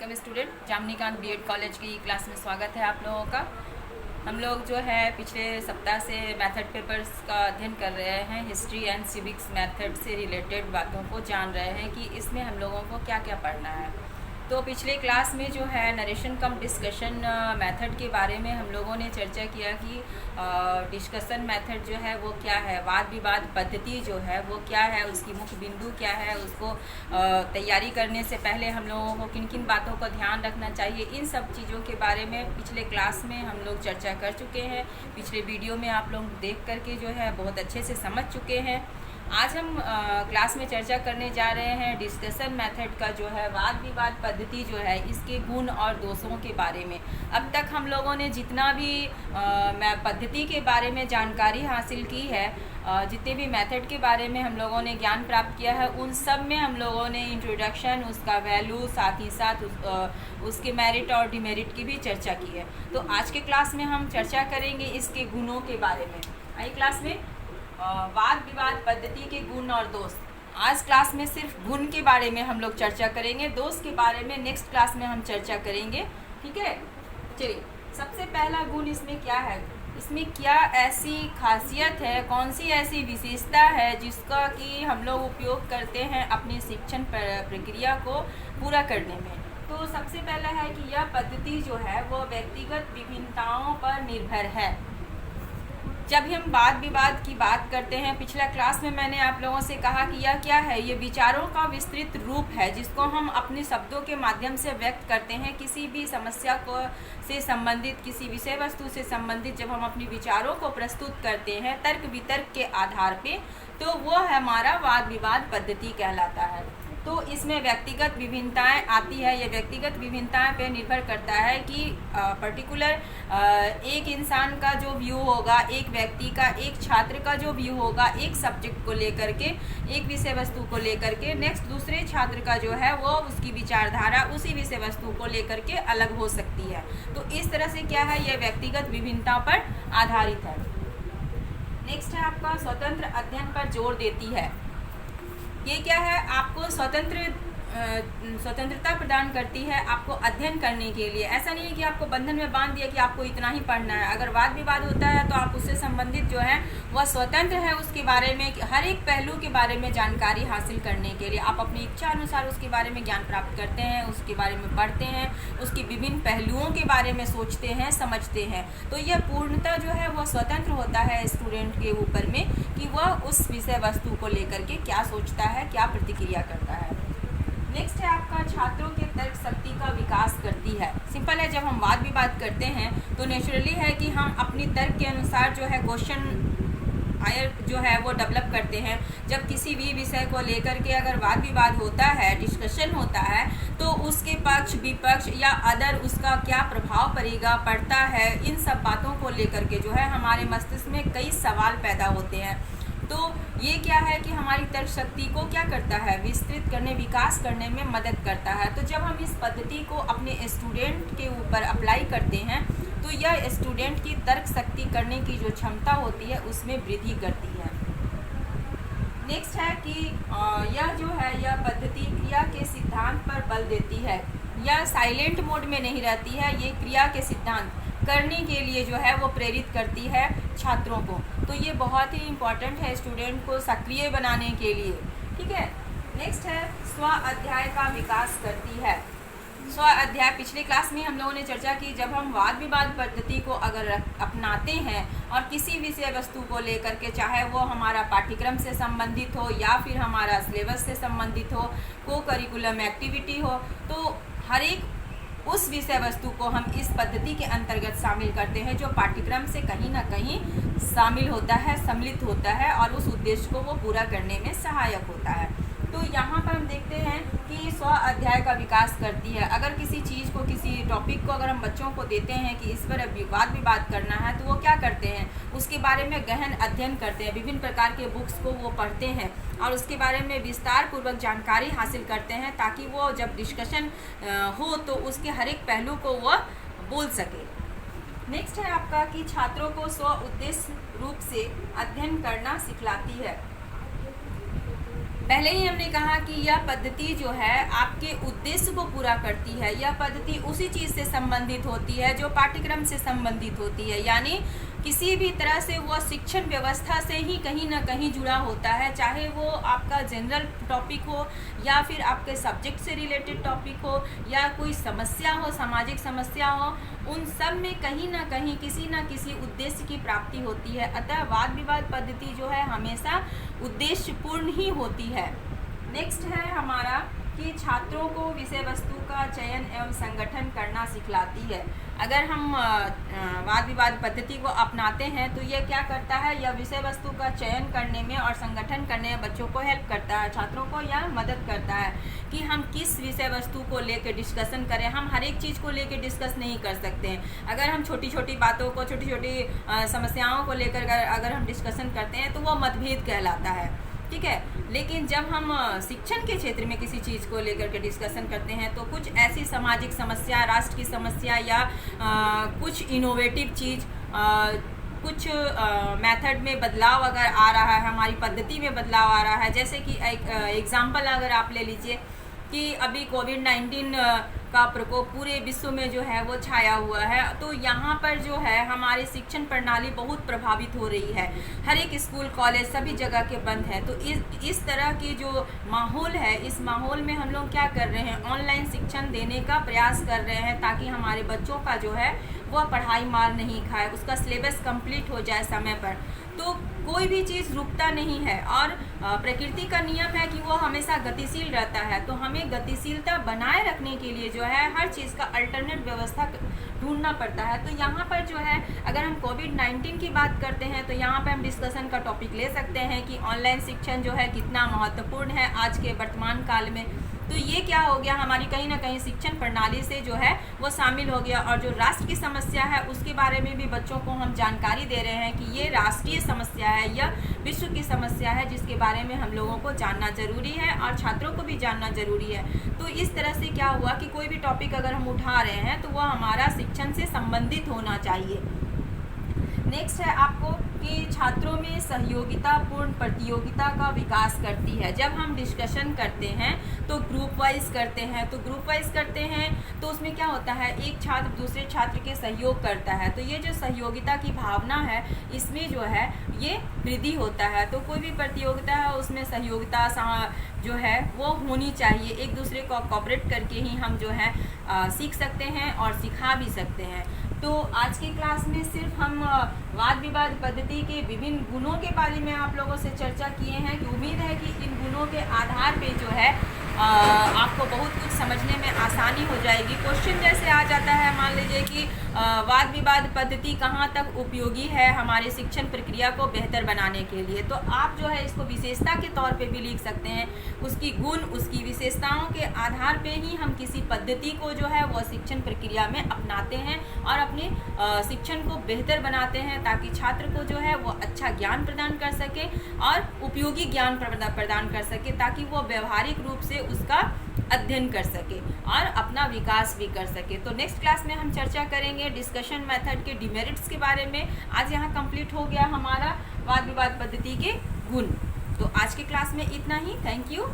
Welcome student, जामनीकांत BEd college की class में स्वागत है आप लोगों का। हम लोग जो है पिछले सप्ताह से मेथड पेपर्स का अध्ययन कर रहे हैं। हिस्ट्री एंड सिविक्स मेथड से रिलेटेड बातों को जान रहे हैं कि इसमें हम लोगों को क्या क्या पढ़ना है। तो पिछले क्लास में जो है नरेशन कम डिस्कशन मेथड के बारे में हम लोगों ने चर्चा किया कि डिस्कशन मेथड जो है वो क्या है, वाद विवाद पद्धति जो है वो क्या है, उसकी मुख्य बिंदु क्या है, उसको तैयारी करने से पहले हम लोगों को किन किन बातों का ध्यान रखना चाहिए, इन सब चीज़ों के बारे में पिछले क्लास में हम लोग चर्चा कर चुके हैं। पिछले वीडियो में आप लोग देख करके जो है बहुत अच्छे से समझ चुके हैं। आज हम क्लास में चर्चा करने जा रहे हैं डिस्कशन मेथड का जो है वाद विवाद पद्धति जो है इसके गुण और दोषों के बारे में। अब तक हम लोगों ने जितना भी पद्धति के बारे में जानकारी हासिल की है, जितने भी मेथड के बारे में हम लोगों ने ज्ञान प्राप्त किया है, उन सब में हम लोगों ने इंट्रोडक्शन, उसका वैल्यू, साथ ही साथ उसके मेरिट और डिमेरिट की भी चर्चा की है। तो आज के क्लास में हम चर्चा करेंगे इसके गुणों के बारे में। आई क्लास में वाद विवाद पद्धति के गुण और दोष। आज क्लास में सिर्फ गुण के बारे में हम लोग चर्चा करेंगे, दोष के बारे में नेक्स्ट क्लास में हम चर्चा करेंगे। ठीक है, चलिए सबसे पहला गुण इसमें क्या है, इसमें क्या ऐसी खासियत है, कौन सी ऐसी विशेषता है जिसका कि हम लोग उपयोग करते हैं अपनी शिक्षण प्रक्रिया को पूरा करने में। तो सबसे पहला है कि यह पद्धति जो है वो व्यक्तिगत विभिन्नताओं पर निर्भर है। जब हम वाद विवाद की बात करते हैं, पिछला क्लास में मैंने आप लोगों से कहा कि यह क्या है, ये विचारों का विस्तृत रूप है जिसको हम अपने शब्दों के माध्यम से व्यक्त करते हैं। किसी भी समस्या को से संबंधित, किसी विषय वस्तु से संबंधित जब हम अपने विचारों को प्रस्तुत करते हैं तर्क वितर्क के आधार पे, तो वो हमारा वाद विवाद पद्धति कहलाता है। तो इसमें व्यक्तिगत विभिन्नताएं आती है। ये व्यक्तिगत विभिन्नताएं पे निर्भर करता है कि पर्टिकुलर एक इंसान का जो व्यू होगा, एक व्यक्ति का, एक छात्र का जो व्यू होगा एक सब्जेक्ट को लेकर के, एक विषय वस्तु को लेकर के, नेक्स्ट दूसरे छात्र का जो है वो उसकी विचारधारा उसी विषय वस्तु को लेकर के अलग हो सकती है। तो इस तरह से क्या है, यह व्यक्तिगत विभिन्नता पर आधारित है। नेक्स्ट है आपका स्वतंत्र अध्ययन पर जोर देती है। ये क्या है, आपको स्वतंत्रता प्रदान करती है आपको अध्ययन करने के लिए। ऐसा नहीं है कि आपको बंधन में बांध दिया कि आपको इतना ही पढ़ना है। अगर वाद विवाद होता है तो आप उससे संबंधित जो है वह स्वतंत्र है, उसके बारे में हर एक पहलू के बारे में जानकारी हासिल करने के लिए आप अपनी इच्छा अनुसार उसके बारे में ज्ञान प्राप्त करते हैं, उसके बारे में पढ़ते हैं, उसकी विभिन्न पहलुओं के बारे में सोचते हैं, समझते हैं। तो यह पूर्णतः जो है वह स्वतंत्र होता है स्टूडेंट के ऊपर में कि वह उस विषय वस्तु को लेकर के क्या सोचता है, क्या प्रतिक्रिया करता है। नेक्स्ट है आपका छात्रों के तर्क शक्ति का विकास करती है। सिंपल है, जब हम वाद विवाद करते हैं तो नेचुरली है कि हम अपनी तर्क के अनुसार जो है क्वेश्चन आयर जो है वो डेवलप करते हैं। जब किसी भी विषय को लेकर के अगर वाद विवाद होता है, डिस्कशन होता है, तो उसके पक्ष विपक्ष या अदर उसका क्या प्रभाव पड़ता है, इन सब बातों को लेकर के जो है हमारे मस्तिष्क में कई सवाल पैदा होते हैं। तो ये क्या है कि हमारी तर्क शक्ति को क्या करता है, विस्तृत करने, विकास करने में मदद करता है। तो जब हम इस पद्धति को अपने स्टूडेंट के ऊपर अप्लाई करते हैं तो यह स्टूडेंट की तर्क शक्ति करने की जो क्षमता होती है उसमें वृद्धि करती है। नेक्स्ट है कि यह जो है यह पद्धति क्रिया के सिद्धांत पर बल देती है। यह साइलेंट मोड में नहीं रहती है, ये क्रिया के सिद्धांत करने के लिए जो है वो प्रेरित करती है छात्रों को। तो ये बहुत ही इम्पॉर्टेंट है स्टूडेंट को सक्रिय बनाने के लिए। ठीक है, नेक्स्ट है स्व अध्याय का विकास करती है। स्व अध्याय पिछले क्लास में हम लोगों ने चर्चा की, जब हम वाद विवाद पद्धति को अगर अपनाते हैं और किसी विषय वस्तु को लेकर के, चाहे वो हमारा पाठ्यक्रम से संबंधित हो या फिर हमारा सिलेबस से संबंधित हो, को करिकुलम एक्टिविटी हो, तो हर एक उस विषय वस्तु को हम इस पद्धति के अंतर्गत शामिल करते हैं जो पाठ्यक्रम से कहीं ना कहीं शामिल होता है, सम्मिलित होता है और उस उद्देश्य को वो पूरा करने में सहायक होता है। तो यहाँ पर हम देखते हैं कि स्व अध्याय का विकास करती है। अगर किसी चीज़ को, किसी टॉपिक को अगर हम बच्चों को देते हैं कि इस पर वाद विवाद करना है, तो वो क्या करते हैं, उसके बारे में गहन अध्ययन करते हैं, विभिन्न प्रकार के बुक्स को वो पढ़ते हैं और उसके बारे में विस्तार पूर्वक जानकारी हासिल करते हैं ताकि वो जब डिस्कशन हो तो उसके हर एक पहलू को वह बोल सके। नेक्स्ट है आपका कि छात्रों को स्व उद्देश्य रूप से अध्ययन करना सिखलाती है। पहले ही हमने कहा कि यह पद्धति जो है आपके उद्देश्य को पूरा करती है। यह पद्धति उसी चीज़ से संबंधित होती है जो पाठ्यक्रम से संबंधित होती है, यानी किसी भी तरह से वह शिक्षण व्यवस्था से ही कहीं ना कहीं जुड़ा होता है, चाहे वो आपका जनरल टॉपिक हो या फिर आपके सब्जेक्ट से रिलेटेड टॉपिक हो या कोई समस्या हो, सामाजिक समस्या हो, उन सब में कहीं ना कहीं किसी न किसी उद्देश्य की प्राप्ति होती है। अतः वाद विवाद पद्धति जो है हमेशा उद्देश्यपूर्ण ही होती है। नेक्स्ट है हमारा कि छात्रों को विषय वस्तु का चयन एवं संगठन करना सिखलाती है। अगर हम वाद विवाद पद्धति को अपनाते हैं तो यह क्या करता है, यह विषय वस्तु का चयन करने में और संगठन करने में बच्चों को हेल्प करता है, छात्रों को यह मदद करता है कि हम किस विषय वस्तु को लेकर डिस्कशन करें। हम हर एक चीज़ को लेकर डिस्कस नहीं कर सकते हैं। अगर हम छोटी छोटी बातों को, छोटी छोटी समस्याओं को लेकर अगर हम डिस्कशन करते हैं तो वह मतभेद कहलाता है, ठीक है। लेकिन जब हम शिक्षण के क्षेत्र में किसी चीज़ को लेकर के डिस्कशन करते हैं तो कुछ ऐसी सामाजिक समस्या, राष्ट्र की समस्या या कुछ इनोवेटिव चीज़, कुछ मेथड में बदलाव अगर आ रहा है, हमारी पद्धति में बदलाव आ रहा है, जैसे कि एक एग्जाम्पल अगर आप ले लीजिए कि अभी कोविड-19 का प्रकोप पूरे विश्व में जो है वो छाया हुआ है, तो यहाँ पर जो है हमारी शिक्षण प्रणाली बहुत प्रभावित हो रही है। हर एक स्कूल, कॉलेज सभी जगह के बंद हैं। तो इस तरह की जो माहौल है, इस माहौल में हम लोग क्या कर रहे हैं, ऑनलाइन शिक्षण देने का प्रयास कर रहे हैं ताकि हमारे बच्चों का जो है वह पढ़ाई मार नहीं खाए, उसका सिलेबस कंप्लीट हो जाए समय पर। तो कोई भी चीज़ रुकता नहीं है और प्रकृति का नियम है कि वो हमेशा गतिशील रहता है। तो हमें गतिशीलता बनाए रखने के लिए जो है हर चीज़ का अल्टरनेट व्यवस्था ढूंढना पड़ता है। तो यहाँ पर जो है अगर हम कोविड-19 की बात करते हैं तो यहाँ पर हम डिस्कशन का टॉपिक ले सकते हैं कि ऑनलाइन शिक्षण जो है कितना महत्वपूर्ण है आज के वर्तमान काल में। तो ये क्या हो गया, हमारी कहीं ना कहीं शिक्षण प्रणाली से जो है वो शामिल हो गया। और जो राष्ट्र की समस्या है उसके बारे में भी बच्चों को हम जानकारी दे रहे हैं कि ये राष्ट्रीय समस्या है, यह विश्व की समस्या है, जिसके बारे में हम लोगों को जानना ज़रूरी है और छात्रों को भी जानना ज़रूरी है। तो इस तरह से क्या हुआ कि कोई भी टॉपिक अगर हम उठा रहे हैं तो वह हमारा शिक्षण से संबंधित होना चाहिए। नेक्स्ट है आपको कि छात्रों में सहयोगितापूर्ण प्रतियोगिता का विकास करती है। जब हम डिस्कशन करते हैं तो ग्रुप वाइज करते हैं, तो उसमें क्या होता है, एक छात्र दूसरे छात्र के सहयोग करता है। तो ये जो सहयोगिता की भावना है इसमें जो है ये वृद्धि होता है। तो कोई भी प्रतियोगिता है उसमें सहयोगिता जो है वो होनी चाहिए। एक दूसरे को कोऑपरेट करके ही हम जो है सीख सकते हैं और सिखा भी सकते हैं। तो आज की क्लास में सिर्फ हम वाद विवाद पद्धति के विभिन्न गुणों के बारे में आप लोगों से चर्चा किए हैं कि उम्मीद है कि इन गुणों के आधार पे जो है आपको बहुत कुछ समझने में आसानी हो जाएगी। क्वेश्चन जैसे आ जाता है, मान लीजिए कि वाद विवाद पद्धति कहाँ तक उपयोगी है हमारी शिक्षण प्रक्रिया को बेहतर बनाने के लिए, तो आप जो है इसको विशेषता के तौर पे भी लिख सकते हैं। उसकी गुण, उसकी विशेषताओं के आधार पे ही हम किसी पद्धति को जो है वो शिक्षण प्रक्रिया में अपनाते हैं और अपने शिक्षण को बेहतर बनाते हैं ताकि छात्र को जो है वो अच्छा ज्ञान प्रदान कर सके और उपयोगी ज्ञान प्रदान कर सके, ताकि वो व्यवहारिक रूप से उसका अध्ययन कर सके और अपना विकास भी कर सके। तो नेक्स्ट क्लास में हम चर्चा करेंगे डिस्कशन मेथड के डिमेरिट्स के बारे में। आज यहाँ कंप्लीट हो गया हमारा वाद विवाद पद्धति के गुण। तो आज की क्लास में इतना ही। Thank you.